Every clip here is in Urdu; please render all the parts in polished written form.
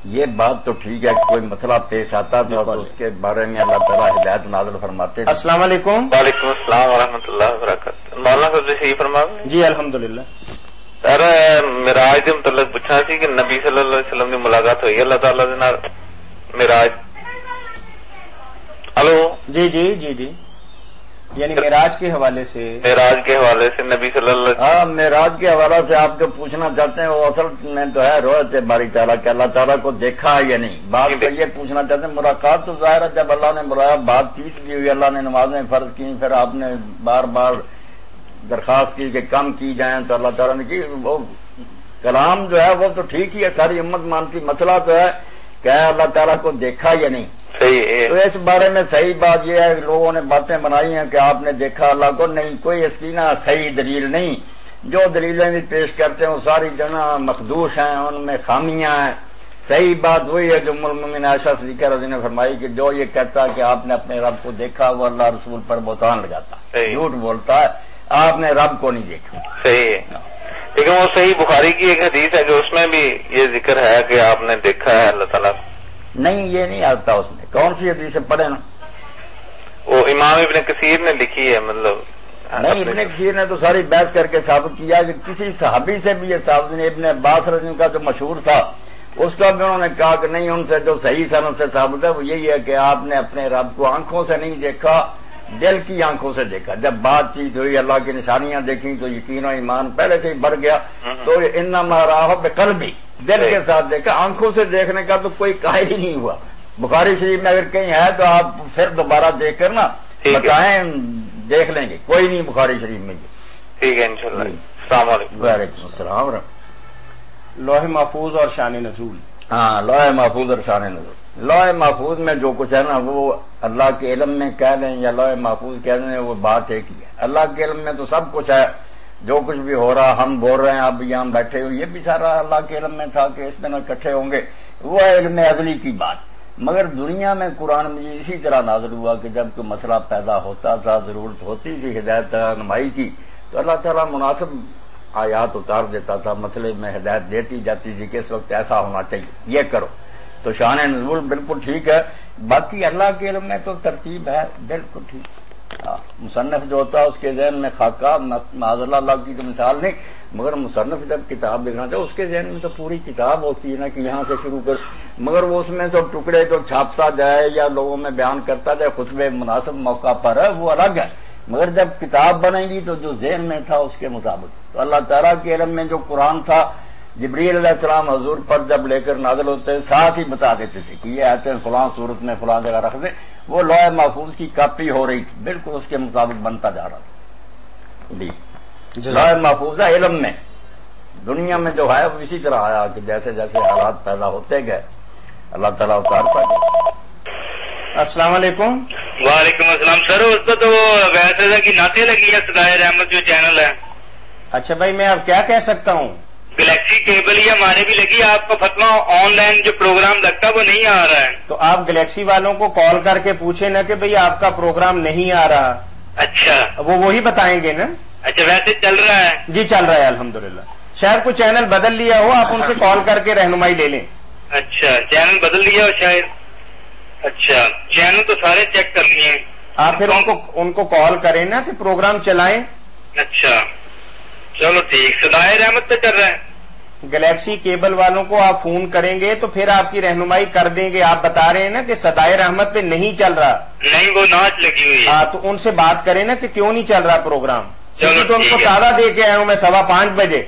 یہ بات تو ٹھیک ہے، کوئی مسئلہ پیش آتا تھا تو اس کے بارے میں اللہ تعالیٰ ہدایت نازل فرماتے تھے۔ السلام علیکم۔ وعلیکم السلام ورحمۃ اللہ وبرکاتہ۔ مولانا صاحب صحیح فرما جی الحمدللہ۔ سر معراج کے متعلق پوچھنا سی کہ نبی صلی اللہ علیہ وسلم کی ملاقات ہوئی اللہ تعالیٰ کے نال معراج؟ ہلو جی جی جی جی، یعنی معراج کے حوالے سے نبی صلی اللہ علیہ وسلم، ہاں معراج کے حوالے سے آپ جو پوچھنا چاہتے ہیں وہ اصل میں تو ہے روایت باری تعالیٰ کہ اللہ تعالیٰ کو دیکھا یا نہیں۔ بات تو یہ پوچھنا چاہتے ہیں ملاقات تو ظاہر ہے جب اللہ نے بلایا، بات چیت کی ہوئی، اللہ نے نمازیں فرض کی، پھر آپ نے بار بار درخواست کی کہ کم کی جائیں تو اللہ تعالیٰ نے کی۔ وہ کلام جو ہے وہ تو ٹھیک ہی ہے، ساری امت مانتی، مسئلہ تو ہے کہ اللہ تعالیٰ کو دیکھا یا نہیں۔ تو اس بارے میں صحیح بات یہ ہے کہ لوگوں نے باتیں بنائی ہیں کہ آپ نے دیکھا اللہ کو، نہیں، کوئی اس کی نا صحیح دلیل نہیں۔ جو دلیلیں بھی پیش کرتے ہیں وہ ساری جو نا مخدوش ہیں، ان میں خامیاں ہیں۔ صحیح بات وہی ہے جو ام المؤمنین عائشہ صدیقہ رضی اللہ عنہا نے فرمائی کہ جو یہ کہتا ہے کہ آپ نے اپنے رب کو دیکھا وہ اللہ رسول پر بہتان لگاتا ہے، جھوٹ بولتا ہے، آپ نے رب کو نہیں دیکھا۔ صحیح ہے، لیکن وہ صحیح بخاری کی ایک حدیث ہے کہ اس میں بھی یہ ذکر ہے کہ آپ نے دیکھا ہے اللہ تعالیٰ۔ نہیں، یہ نہیں آتا اس میں۔ کون سی حدیث پڑھے نا؟ وہ امام ابن کثیر نے لکھی ہے، مطلب نہیں، ابن کثیر نے تو ساری بحث کر کے ثابت کیا کہ کسی صحابی سے بھی یہ ثابت نہیں۔ ابن عباس رضی اللہ عنہ کا جو مشہور تھا اس کا بھی انہوں نے کہا کہ نہیں، ان سے جو صحیح سند سے ثابت ہے وہ یہی ہے کہ آپ نے اپنے رب کو آنکھوں سے نہیں دیکھا، دل کی آنکھوں سے دیکھا۔ جب بات چیت ہوئی، اللہ کی نشانیاں دیکھی تو یقین و ایمان پہلے سے ہی بڑھ گیا۔ تو انما راہ بقلبی، دل کے ساتھ دیکھا، آنکھوں سے دیکھنے کا تو کوئی قائل ہی نہیں ہوا۔ بخاری شریف میں اگر کہیں ہے تو آپ پھر دوبارہ دیکھ کر نا بتائیں، دیکھ لیں گے، کوئی نہیں بخاری شریف میں۔ ٹھیک ہے انشاءاللہ۔ السلام علیکم۔ وعلیکم السلام۔ لوح محفوظ اور شان نزول۔ ہاں، لوح محفوظ اور شان نزول۔ لوح محفوظ میں جو کچھ ہے نا وہ اللہ کے علم میں کہہ لیں یا لوح محفوظ کہہ لیں، وہ بات ایک ہی ہے۔ اللہ کے علم میں تو سب کچھ ہے، جو کچھ بھی ہو رہا، ہم بول رہے ہیں، اب یہاں بیٹھے ہوئے، یہ بھی سارا اللہ کے علم میں تھا کہ اس دن اکٹھے ہوں گے، وہ ہے علم ازلی کی بات۔ مگر دنیا میں قرآن مجید اسی طرح نازل ہوا کہ جب کوئی مسئلہ پیدا ہوتا تھا، ضرورت ہوتی تھی ہدایت رہنمائی کی، تو اللہ تعالیٰ مناسب آیات اتار دیتا تھا، مسئلے میں ہدایت دیتی جاتی تھی کہ اس وقت ایسا ہونا چاہیے، یہ کرو۔ تو شان نزول بالکل ٹھیک ہے، باقی اللہ کے علم میں تو ترتیب ہے بالکل ٹھیک۔ مصنف جو ہوتا ہے اس کے ذہن میں خاکہ، معاذ اللہ کی تو مثال نہیں، مگر مصنف جب کتاب لکھنا چاہے اس کے ذہن میں تو پوری کتاب ہوتی ہے نا کہ یہاں سے شروع کر، مگر وہ اس میں سب ٹکڑے جو چھاپتا جائے یا لوگوں میں بیان کرتا جائے خطبے مناسب موقع پر ہے، وہ الگ ہے۔ مگر جب کتاب بنے گی تو جو ذہن میں تھا اس کے مطابق۔ تو اللہ تعالیٰ کے علم میں جو قرآن تھا، جبریل علیہ السلام حضور پر جب لے کر نازل ہوتے ساتھ ہی بتا دیتے تھے کہ یہ آیتیں فلاں صورت میں فلاں جگہ رکھ دیں، وہ لوح محفوظ کی کاپی ہو رہی تھی، بالکل اس کے مطابق بنتا جا رہا تھا۔ جی، لوح محفوظ ہے علم میں، دنیا میں جو ہے وہ اسی طرح آیا کہ جیسے جیسے حالات پیدا ہوتے گئے اللہ تعالیٰ اتارتا گیا۔ السلام علیکم۔ وعلیکم السلام۔ سر اس پہ تو وہ ویسے کی نعتیں لگی ہے صدائے رحمت جو چینل ہے۔ اچھا بھائی، میں اب کیا کہہ سکتا ہوں؟ گلیکسی کیبل ہی ہمارے بھی لگی، آپ کا فتوا آن لائن جو پروگرام لگتا ہے وہ نہیں آ رہا ہے۔ تو آپ گلیکسی والوں کو کال کر کے پوچھیں نا کہ بھئی آپ کا پروگرام نہیں آ رہا۔ اچھا، وہ وہی بتائیں گے نا۔ اچھا، ویسے چل رہا ہے؟ جی چل رہا ہے الحمدللہ۔ شاید کوئی چینل بدل لیا ہو، آپ ان سے کال کر کے رہنمائی لے لیں۔ اچھا، چینل بدل لیا ہو شاید۔ اچھا، چینل تو سارے چیک کر لیے ہیں۔ آپ پھر ان کو کال کریں نا کہ پروگرام چلائیں۔ اچھا چلو ٹھیک، صدائے رحمت پہ چل رہا ہے۔ گلیکسی کیبل والوں کو آپ فون کریں گے تو پھر آپ کی رہنمائی کر دیں گے۔ آپ بتا رہے ہیں نا کہ صدائے رحمت پہ نہیں چل رہا۔ نہیں، وہ ناچ لگی ہوئی ہے۔ ہاں، تو ان سے بات کریں نا کہ کیوں نہیں چل رہا پروگرام۔ چلو تو ان کو تازہ دے کے آیا ہوں میں 5:15 بجے۔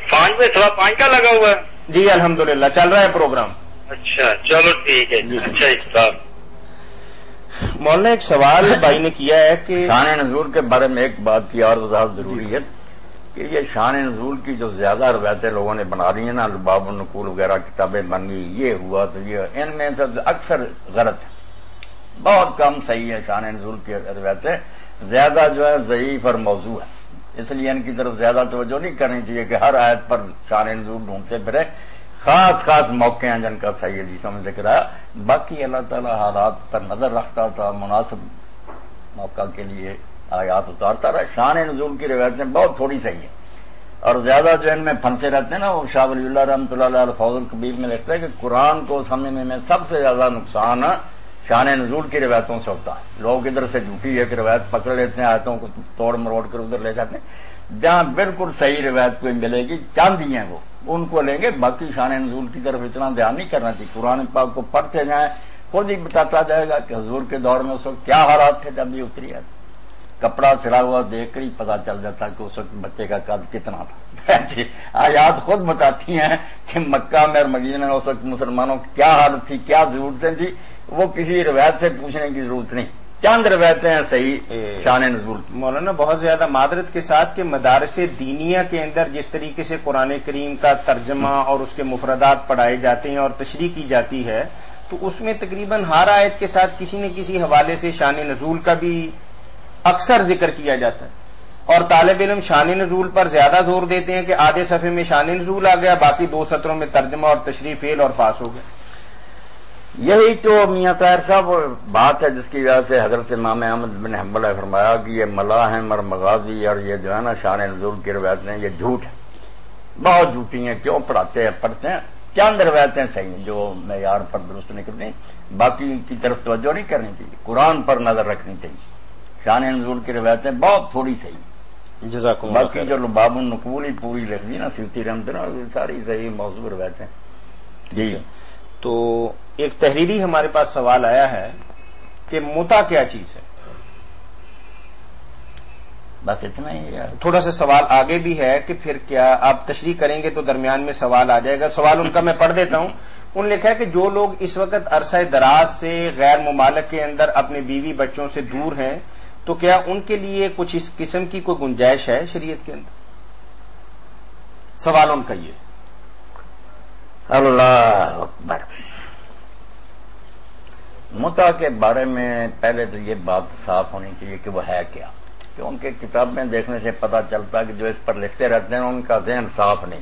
5 بجے 5:15 کا لگا ہوا ہے؟ جی الحمدللہ چل رہا ہے پروگرام۔ اچھا چلو ٹھیک ہے۔ اچھا صاحب، مولانا ایک سوال بھائی نے کیا ہے کہ شان نزول کے بارے میں ایک بات کی اور وضاحت ضروری ہے کہ یہ شان نزول کی جو زیادہ روایتیں لوگوں نے بنا لی ہیں نا، لباب النقول وغیرہ کتابیں بن گئی، یہ ہوا تو یہ، ان میں سے اکثر غلط ہے، بہت کم صحیح ہے۔ شان نزول کی روایتیں زیادہ جو ہے ضعیف اور موضوع ہے، اس لیے ان کی طرف زیادہ توجہ نہیں کرنی چاہیے کہ ہر آیت پر شان نزول ڈھونڈتے پھرے۔ خاص موقع ہیں جن کا صحیح حدیثوں میں ذکر ہے، باقی اللہ تعالیٰ حالات پر نظر رکھتا تھا، مناسب موقع کے لیے آیات اتارتا رہا۔ شان نزول کی روایتیں بہت تھوڑی صحیح ہیں، اور زیادہ جو ان میں پھنسے رہتے ہیں نا، وہ شاہ ولی اللہ رحمۃ اللہ علیہ الفوز القبیر میں لکھتا ہے کہ قرآن کو سمجھنے میں سب سے زیادہ نقصان شان نزول کی روایتوں سے ہوتا ہے. لوگ ادھر سے جھوٹی ایک روایت پکڑ لیتے ہیں، آیتوں کو توڑ مروڑ کر ادھر لے جاتے ہیں. جہاں بالکل صحیح روایت کوئی ملے گی، چاند ہی ہیں وہ، ان کو لیں گے. باقی شان نزول کی طرف اتنا دھیان نہیں کرنا چاہیے. قرآن پاک کو پڑھتے جائیں، خود ہی بتاتا جائے گا کہ حضور کے دور میں اس وقت کیا حالات تھے جب یہ اتری ہے. کپڑا سلا ہوا دیکھ کر ہی پتا چل جاتا کہ اس وقت بچے کا قد کتنا تھا. آیات خود بتاتی ہیں کہ مکہ میں اور مدینہ میں اس وقت مسلمانوں کی کیا حالت تھی، کیا ضرورتیں تھی. وہ کسی روایت سے پوچھنے کی ضرورت نہیں، چند روایتیں ہیں صحیح شان نزول. مولانا بہت زیادہ معذرت کے ساتھ کہ مدارس دینیہ کے اندر جس طریقے سے قرآن کریم کا ترجمہ اور اس کے مفردات پڑھائے جاتے ہیں اور تشریح کی جاتی ہے، تو اس میں تقریباً ہر آیت کے ساتھ کسی نہ کسی حوالے سے شان نزول کا بھی اکثر ذکر کیا جاتا ہے، اور طالب علم شان نزول پر زیادہ زور دیتے ہیں کہ آدھے صفحے میں شان نزول آ گیا، باقی 2 سطروں میں ترجمہ اور تشریح فعل اور پاس ہو گیا. یہی تو میاں طاہر صاحب بات ہے جس کی وجہ سے حضرت امام احمد بن حنبل نے فرمایا کہ یہ ملاحم اور مغازی اور یہ جو ہے نا شان نزول کی روایتیں یہ جھوٹ ہے، بہت جھوٹی ہیں. کیوں پڑھاتے ہیں؟ پڑھتے ہیں. چند روایتیں صحیح ہیں جو معیار پر درست نکلتی ہیں، باقی کی طرف توجہ نہیں کرنی چاہیے، قرآن پر نظر رکھنی چاہیے. شان نزول کی روایتیں بہت تھوڑی صحیح. جزاکم اللہ باقی جو باب النقول ہی پوری لکھ دی نا سیوطی رحمۃ اللہ، ساری صحیح موضوع روایتیں. جی تو ایک تحریری ہمارے پاس سوال آیا ہے کہ متع کیا چیز ہے؟ بس اتنا ہی ہے. تھوڑا سا سوال آگے بھی ہے کہ پھر کیا آپ تشریح کریں گے تو درمیان میں سوال آ جائے گا. سوال ان کا میں پڑھ دیتا ہوں. انہوں نے لکھا ہے کہ جو لوگ اس وقت عرصہ دراز سے غیر ممالک کے اندر اپنے بیوی بچوں سے دور ہیں تو کیا ان کے لیے کچھ اس قسم کی کوئی گنجائش ہے شریعت کے اندر؟ سوال ان کا یہ. اللہ اکبر. متع کے بارے میں پہلے تو یہ بات صاف ہونی چاہیے کہ وہ ہے کیا، کہ ان کے کتابیں دیکھنے سے پتہ چلتا کہ جو اس پر لکھتے رہتے ہیں ان کا ذہن صاف نہیں.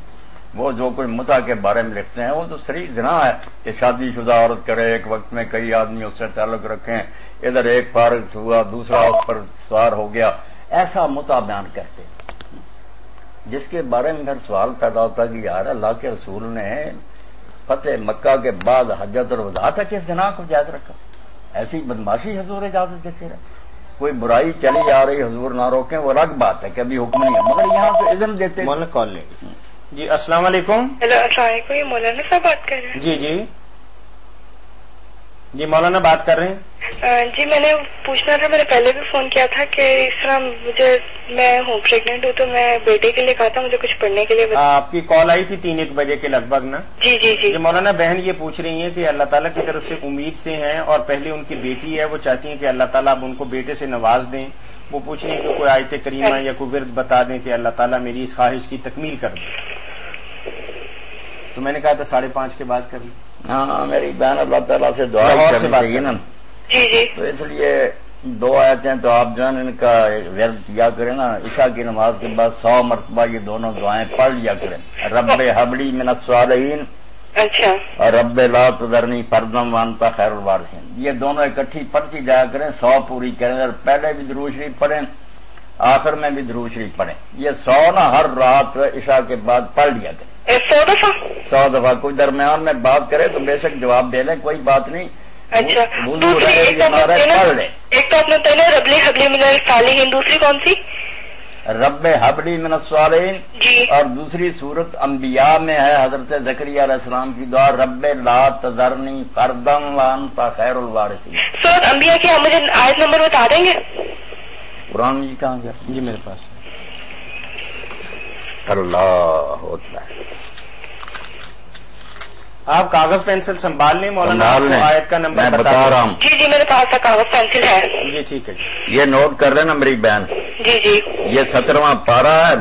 وہ جو کوئی متع کے بارے میں لکھتے ہیں وہ تو صریح زنا ہے کہ شادی شدہ عورت کرے، ایک وقت میں کئی آدمی اس سے تعلق رکھیں، ادھر ایک فارغ ہوا دوسرا اس پر سوار ہو گیا، ایسا متع بیان کرتے ہیں. جس کے بارے میں پھر سوال پیدا ہوتا کہ یار اللہ کے رسول نے فتح مکہ کے بعد حجۃ الوداع تک اس زنا کو جائز رکھا. ایسی بدماشی حضور اجازت دیتے رہے. کوئی برائی چلی آ رہی حضور نہ روکیں، وہ الگ بات ہے کہ ابھی حکم نہیں ہے، مگر یہاں تو اذن دیتے. مولانا کال لیں گے. جی السلام علیکم. ہیلو السلام علیکم، یہ مولانا صاحب بات کر رہے ہیں؟ جی جی جی مولانا بات کر رہے ہیں. جی میں نے پوچھنا تھا، میں نے پہلے بھی فون کیا تھا کہ اس طرح میں ہوں پریگننٹ ہوں تو میں بیٹے کے لیے کہا تھا مجھے کچھ پڑھنے کے لیے. آپ کی کال آئی تھی 3-1 بجے کے لگ بھگ نا؟ جی جی جی. مولانا بہن یہ پوچھ رہی ہیں کہ اللہ تعالیٰ کی طرف سے امید سے ہیں اور پہلے ان کی بیٹی ہے، وہ چاہتی ہیں کہ اللہ تعالیٰ اب ان کو بیٹے سے نواز دیں. وہ پوچھ رہی ہیں کہ کوئی آیت کریمہ یا کوئی ورد بتا دیں کہ اللہ تعالیٰ میری اس خواہش کی تکمیل کر دیں. تو میں نے کہا تھا 5:30 کے بعد کر لی. ہاں میری بہن اللہ تعالیٰ سے دعا کرنی چاہیے نا. جی جی. تو اس لیے 2 آیتیں تو آپ جو ہے ان کا ورد کیا کریں نا، عشاء کی نماز کے بعد 100 مرتبہ یہ دونوں دعائیں پڑھ لیا کریں. رب حبلی من الصالحین اچھا اور رب لا تذرنی فردا وانت خیر الوارثین. یہ دونوں اکٹھی پڑھتی جایا کریں، 100 پوری کریں اور پہلے بھی درود شریف پڑھیں، آخر میں بھی درود شریف پڑھیں. یہ 100 نا ہر رات عشاء کے بعد پڑھ لیا کریں. 100 دفعہ. کوئی درمیان میں بات کرے تو بے شک جواب دے لیں، کوئی بات نہیں. اچھا ایک تو آپ نے پہلے رب حبلی من الصالحین، دوسری کون سی؟ رب حبلی من الصالحین جی. اور دوسری سورت انبیاء میں ہے حضرت زکریا علیہ السلام کی دعا رب لا تذرنی فردا وانت خیر الوارثین. سورت انبیاء کی آپ مجھے آیت نمبر بتا دیں گے؟ قرآن جی کہاں گیا؟ جی میرے پاس. اللہ ہوتا ہے. آپ کاغذ پینسل سنبھال لیں مولانا، آیت کا نمبر میں بتا رہا ہوں. جی جی میرے پاس کاغذ پینسل ہے. جی ٹھیک ہے. یہ نوٹ کر لینا میری بہن. جی جی. یہ 17واں پارہ ہے.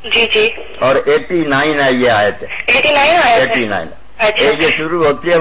جی جی. اور 89 ہے یہ آیت. 89 آیت. 89 یہ شروع ہوتی ہے